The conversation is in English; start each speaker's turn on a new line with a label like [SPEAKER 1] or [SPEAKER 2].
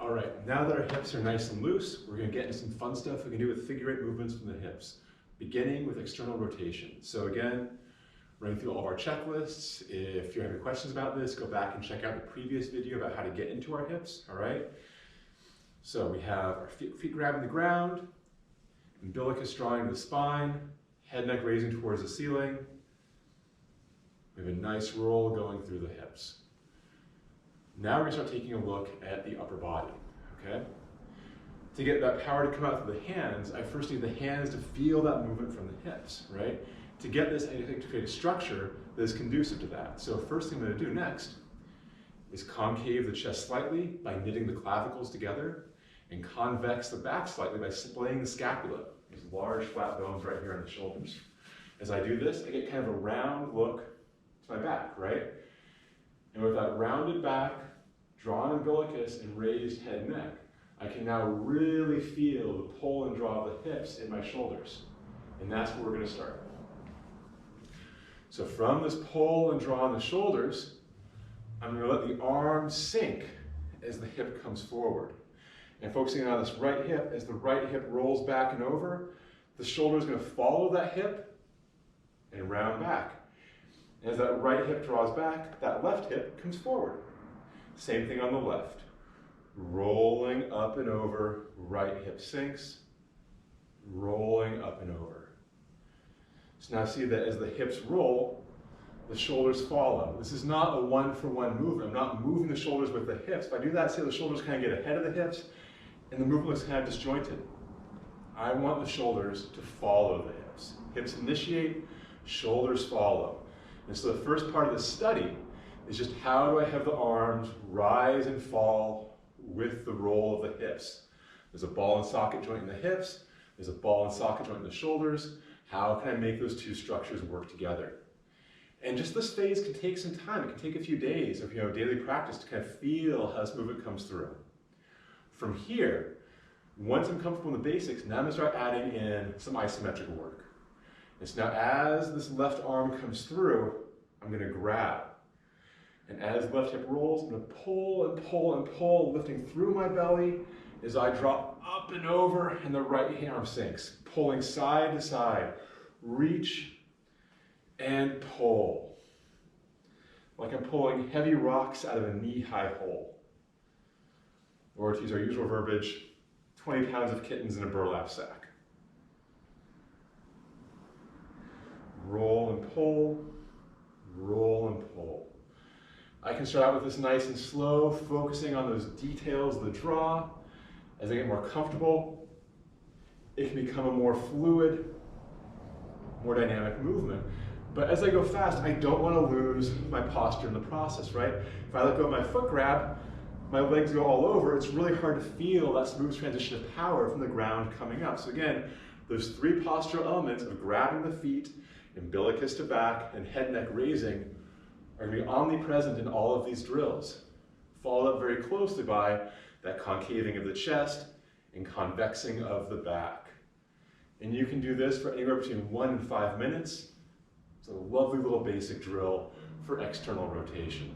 [SPEAKER 1] All right, now that our hips are nice and loose, we're going to get into some fun stuff we can do with figure 8 movements from the hips, beginning with external rotation. So again, running through all of our checklists. If you have any questions about this, go back and check out the previous video about how to get into our hips, all right? So we have our feet grabbing the ground, umbilicus drawing the spine, head neck raising towards the ceiling. We have a nice roll going through the hips. Now we're going to start taking a look at the upper body, okay? To get that power to come out through the hands, I first need the hands to feel that movement from the hips, right? To get this, I need to create a structure that is conducive to that. So first thing I'm going to do next is concave the chest slightly by knitting the clavicles together and convex the back slightly by splaying the scapula, these large flat bones right here on the shoulders. As I do this, I get kind of a round look to my back, right? And with that rounded back, drawn umbilicus, and raised head and neck, I can now really feel the pull and draw of the hips in my shoulders. And that's where we're going to start. So from this pull and draw in the shoulders, I'm going to let the arms sink as the hip comes forward. And focusing on this right hip, as the right hip rolls back and over, the shoulder is going to follow that hip and round back. As that right hip draws back, that left hip comes forward. Same thing on the left. Rolling up and over, right hip sinks, rolling up and over. So now see that as the hips roll, the shoulders follow. This is not a one-for-one movement. I'm not moving the shoulders with the hips. If I do that, see the shoulders kind of get ahead of the hips, and the movement looks kind of disjointed. I want the shoulders to follow the hips. Hips initiate, shoulders follow. And so the first part of the study is just how do I have the arms rise and fall with the roll of the hips. There's a ball and socket joint in the hips. There's a ball and socket joint in the shoulders. How can I make those two structures work together? And just this phase can take some time. It can take a few days of daily practice to kind of feel how this movement comes through. From here, once I'm comfortable in the basics, now I'm going to start adding in some isometric work. And so now as this left arm comes through, I'm going to grab. And as the left hip rolls, I'm going to pull and pull and pull, lifting through my belly as I draw up and over and the right arm sinks. Pulling side to side, reach and pull. Like I'm pulling heavy rocks out of a knee-high hole. Or to use our usual verbiage, 20 pounds of kittens in a burlap sack. Roll and pull, roll and pull. I can start out with this nice and slow, focusing on those details of the draw. As I get more comfortable, it can become a more fluid, more dynamic movement. But as I go fast, I don't want to lose my posture in the process, right? If I let go of my foot grab, my legs go all over, it's really hard to feel that smooth transition of power from the ground coming up. So again, those three postural elements of grabbing the feet, umbilicus to back, and head neck raising are going to be omnipresent in all of these drills. Followed up very closely by that concaving of the chest and convexing of the back. And you can do this for anywhere between 1 and 5 minutes. It's a lovely little basic drill for external rotation.